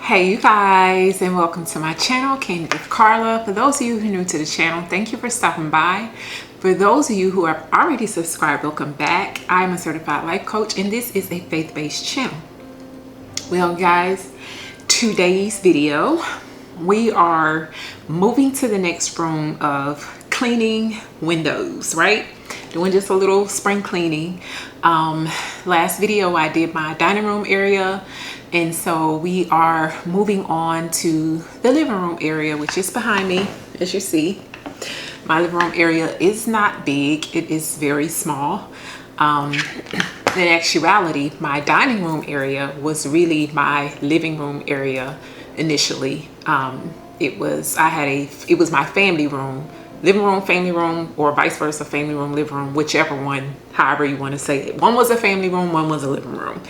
Hey you guys, and welcome to my channel, Candy with Carla. For those of you who are new to the channel, thank you for stopping by. For those of you who have already subscribed, welcome back. I'm a certified life coach and this is a faith-based channel. Well guys, today's video, we are moving to the next room of cleaning windows, right? Doing just a little spring cleaning. Last video I did my dining room area, and so we are moving on to the living room area, which is behind me. As you see, my living room area is not big, it is very small. In actuality, my dining room area was really my living room area initially. It was my family room, living room, family room, or vice versa, family room, living room, whichever one, however you want to say it. One was a family room, one was a living room.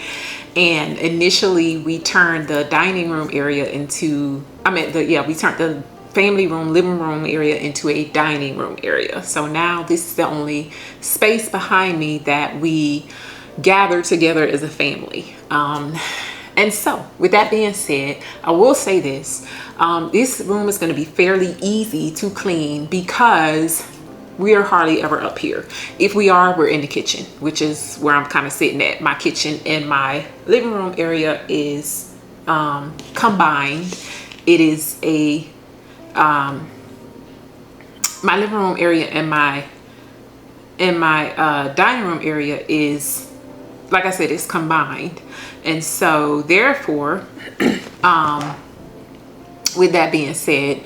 And initially we turned the dining room area into, we turned the family room, living room area into a dining room area. So now this is the only space behind me that we gather together as a family. And so with that being said, I will say this, this room is going to be fairly easy to clean because we are hardly ever up here. If we are, we're in the kitchen, which is where I'm kind of sitting at. My kitchen and my living room area is combined. It is a, my living room area and my dining room area is, like I said, it's combined. And so therefore, with that being said,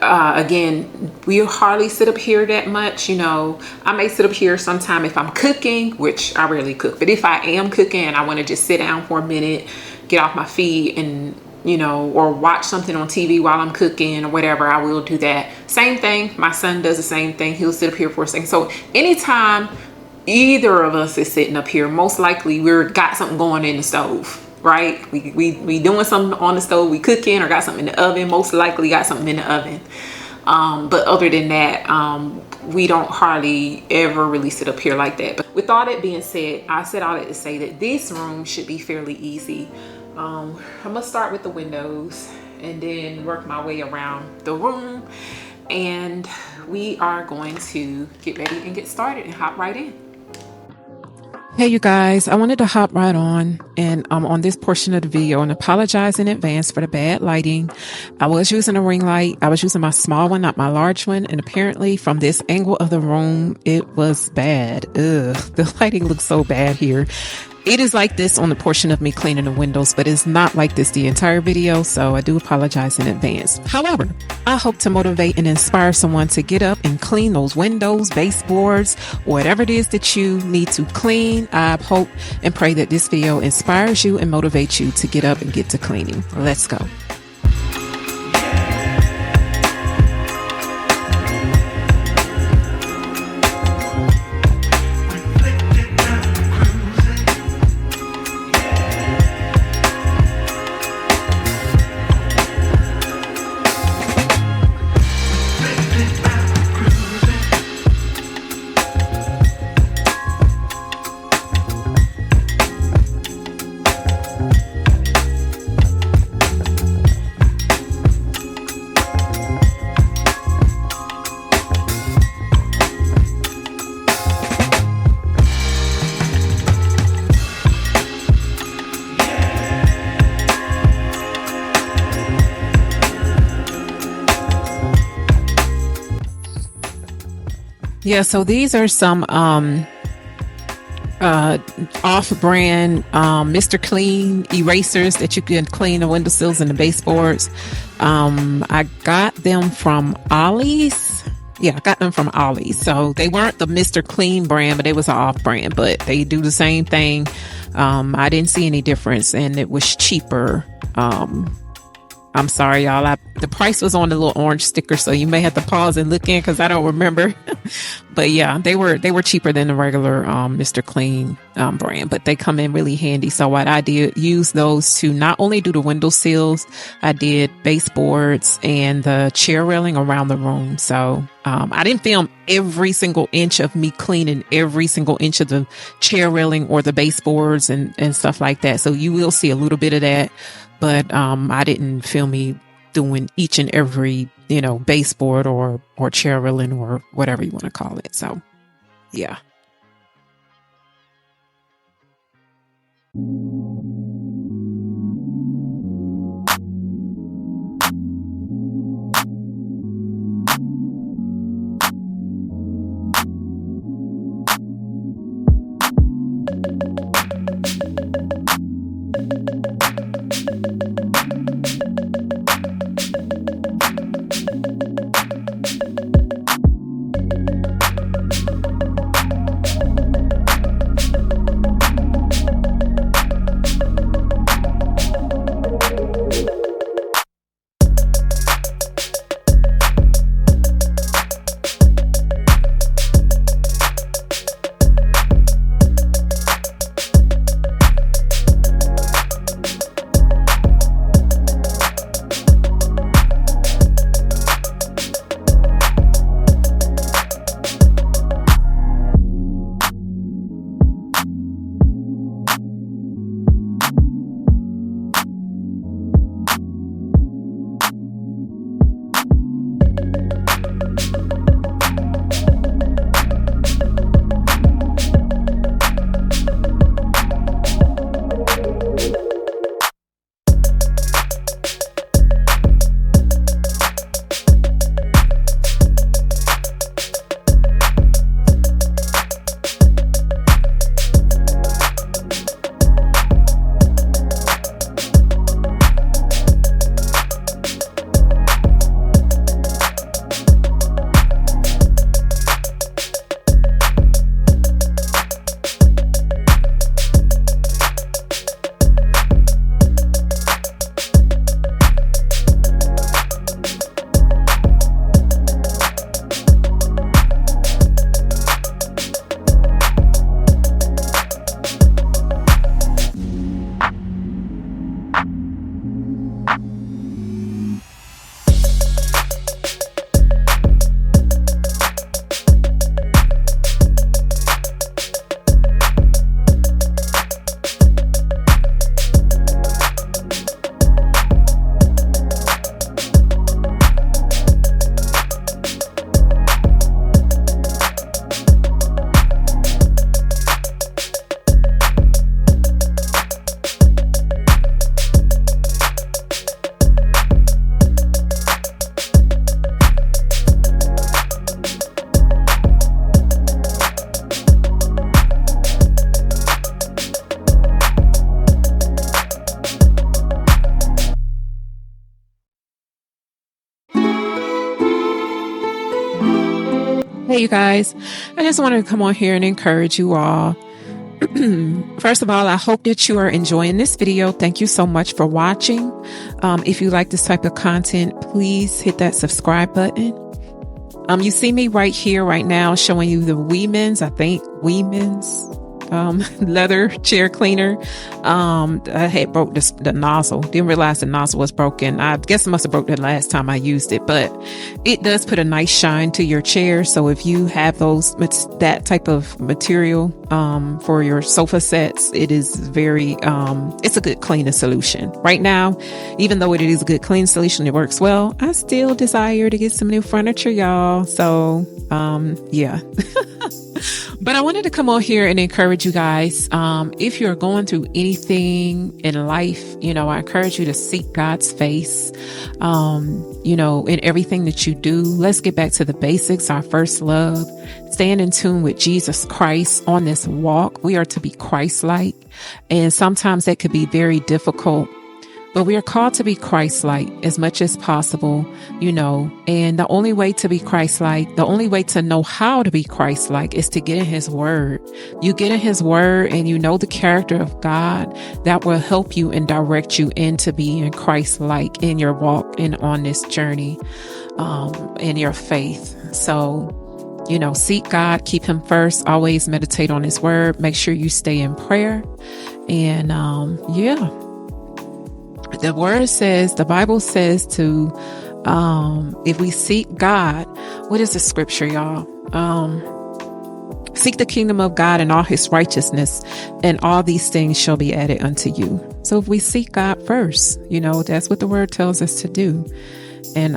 again, we hardly sit up here that much. You know, I may sit up here sometime if I'm cooking, which I rarely cook, but if I am cooking and I want to just sit down for a minute, get off my feet and, you know, or watch something on TV while I'm cooking or whatever, I will do that. Same thing. My son does the same thing. He'll sit up here for a second. So anytime either of us is sitting up here, most likely we're got something going in the stove, right? We doing something on the stove, we cooking or got something in the oven, most likely got something in the oven. But other than that, we don't hardly ever really sit up here like that. But with all that being said, I said all that to say that this room should be fairly easy. I'm gonna start with the windows and then work my way around the room, and we are going to get ready and get started and hop right in. Hey you guys, I wanted to hop right on and on this portion of the video and apologize in advance for the bad lighting. I was using a ring light. I was using my small one, not my large one. And apparently from this angle of the room, it was bad. Ugh, the lighting looks so bad here. It is like this on the portion of me cleaning the windows, but it's not like this the entire video, so I do apologize in advance. However, I hope to motivate and inspire someone to get up and clean those windows, baseboards, whatever it is that you need to clean. I hope and pray that this video inspires you and motivates you to get up and get to cleaning. Let's go. Yeah, so these are some off-brand Mr. Clean erasers that you can clean the windowsills and the baseboards. I got them from Ollie's. Yeah, I got them from Ollie's. So they weren't the Mr. Clean brand, but they was an off-brand, but they do the same thing. I didn't see any difference, and it was cheaper. I'm sorry, y'all. The price was on the little orange sticker, so you may have to pause and look in because I don't remember. But yeah, they were cheaper than the regular Mr. Clean brand, but they come in really handy. So what I did, use those to not only do the window sills, I did baseboards and the chair railing around the room. So I didn't film every single inch of me cleaning every single inch of the chair railing or the baseboards and stuff like that. So you will see a little bit of that. but I didn't feel me doing each and every, baseboard or chair railing or whatever you want to call it. So, yeah. Hey, you guys, I just wanted to come on here and encourage you all. First of all, I hope that you are enjoying this video. Thank you so much for watching. If you like this type of content, please hit that subscribe button. You see me right here, right now, showing you the Weeman's leather chair cleaner. I had broke the nozzle. Didn't realize the nozzle was broken. I guess I must have broke that last time I used it, but it does put a nice shine to your chair. So if you have that type of material, for your sofa sets, it is it's a good cleaning solution. Right now, even though it is a good cleaning solution, it works well, I still desire to get some new furniture, y'all. So, yeah. But I wanted to come on here and encourage you guys. If you're going through anything in life, I encourage you to seek God's face, in everything that you do. Let's get back to the basics, our first love. Stand in tune with Jesus Christ on this walk. We are to be Christ-like, and sometimes that could be very difficult. But we are called to be Christ-like as much as possible, and the only way to be Christ-like, the only way to know how to be Christ-like is to get in His Word. You get in His Word and you know the character of God that will help you and direct you into being Christ-like in your walk and on this journey, in your faith. So, seek God, keep Him first, always meditate on His Word. Make sure you stay in prayer. And, the Bible says to, if we seek God, what is the scripture, y'all? seek the kingdom of God and all his righteousness, and all these things shall be added unto you. So if we seek God first, that's what the word tells us to do. And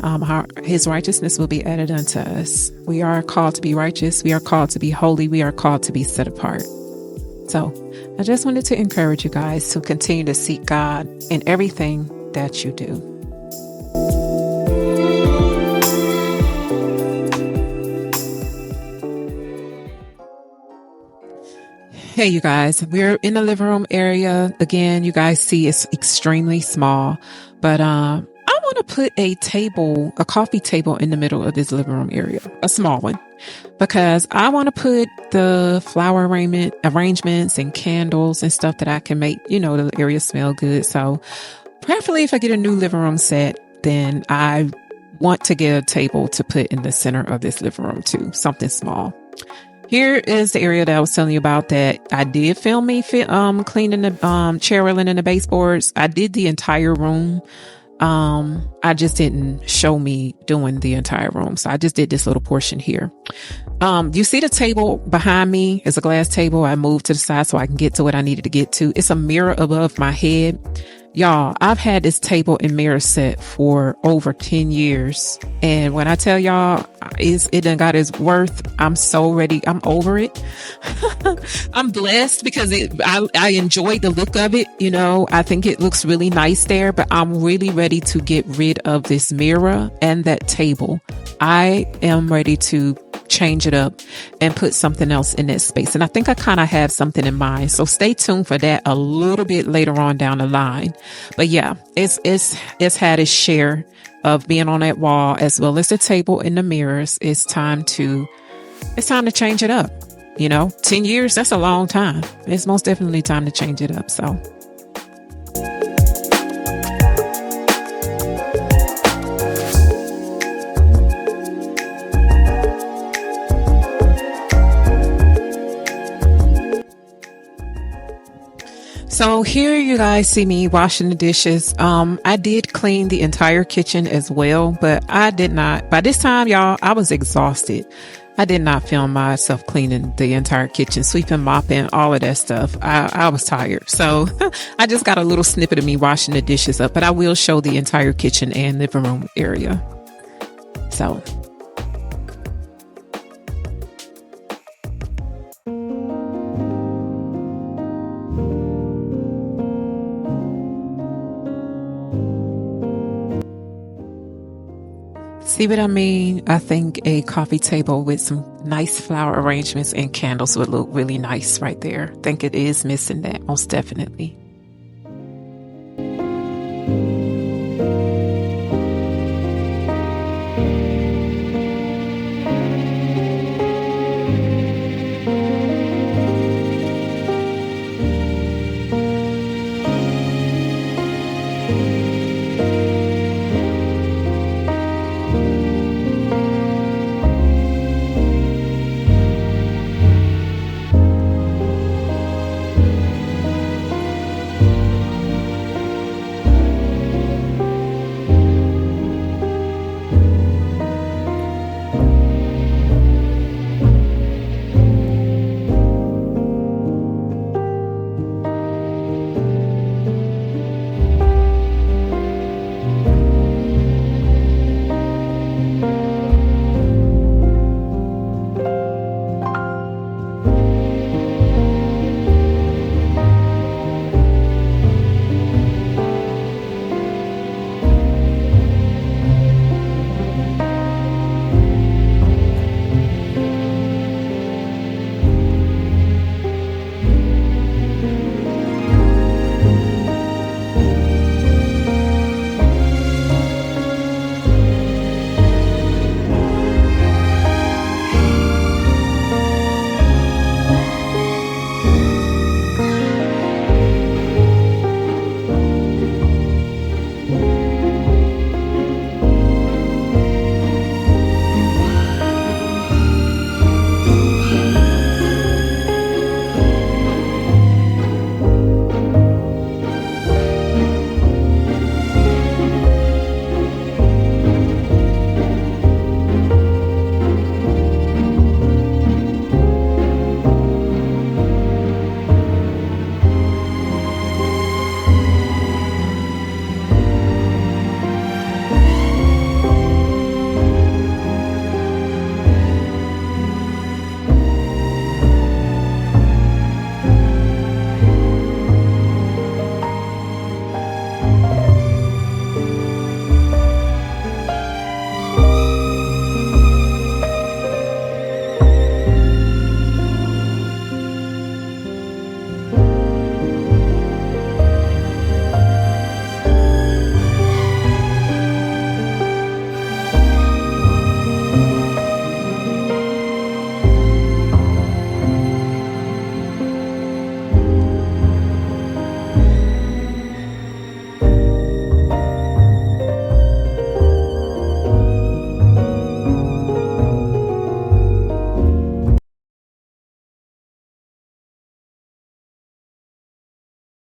his righteousness will be added unto us. We are called to be righteous. We are called to be holy. We are called to be set apart. So I just wanted to encourage you guys to continue to seek God in everything that you do. Hey, you guys, we're in the living room area. Again, you guys see it's extremely small, but I want to put a coffee table in the middle of this living room area, a small one, because I want to put the flower arrangements and candles and stuff that I can make, the area smell good. So preferably if I get a new living room set, then I want to get a table to put in the center of this living room too, something small. Here is the area that I was telling you about that I did film me cleaning the chair railing and the baseboards. I did the entire room. I just didn't show me doing the entire room. So I just did this little portion here. You see the table behind me is a glass table. I moved to the side so I can get to what I needed to get to. It's a mirror above my head. Y'all, I've had this table and mirror set for over 10 years. And when I tell y'all it done got its worth, I'm so ready. I'm over it. I'm blessed because I enjoy the look of it. I think it looks really nice there, but I'm really ready to get rid of this mirror and that table. I am ready to change it up and put something else in that space. And I think I kind of have something in mind. So stay tuned for that a little bit later on down the line. But yeah, it's had its share of being on that wall as well as the table and the mirrors. It's time to change it up. 10 years, that's a long time. It's most definitely time to change it up. So here you guys see me washing the dishes. I did clean the entire kitchen as well, but I did not. By this time, y'all, I was exhausted. I did not film myself cleaning the entire kitchen, sweeping, mopping, all of that stuff. I was tired. So I just got a little snippet of me washing the dishes up, but I will show the entire kitchen and living room area. So. See what I mean? I think a coffee table with some nice flower arrangements and candles would look really nice right there. I think it is missing that, most definitely.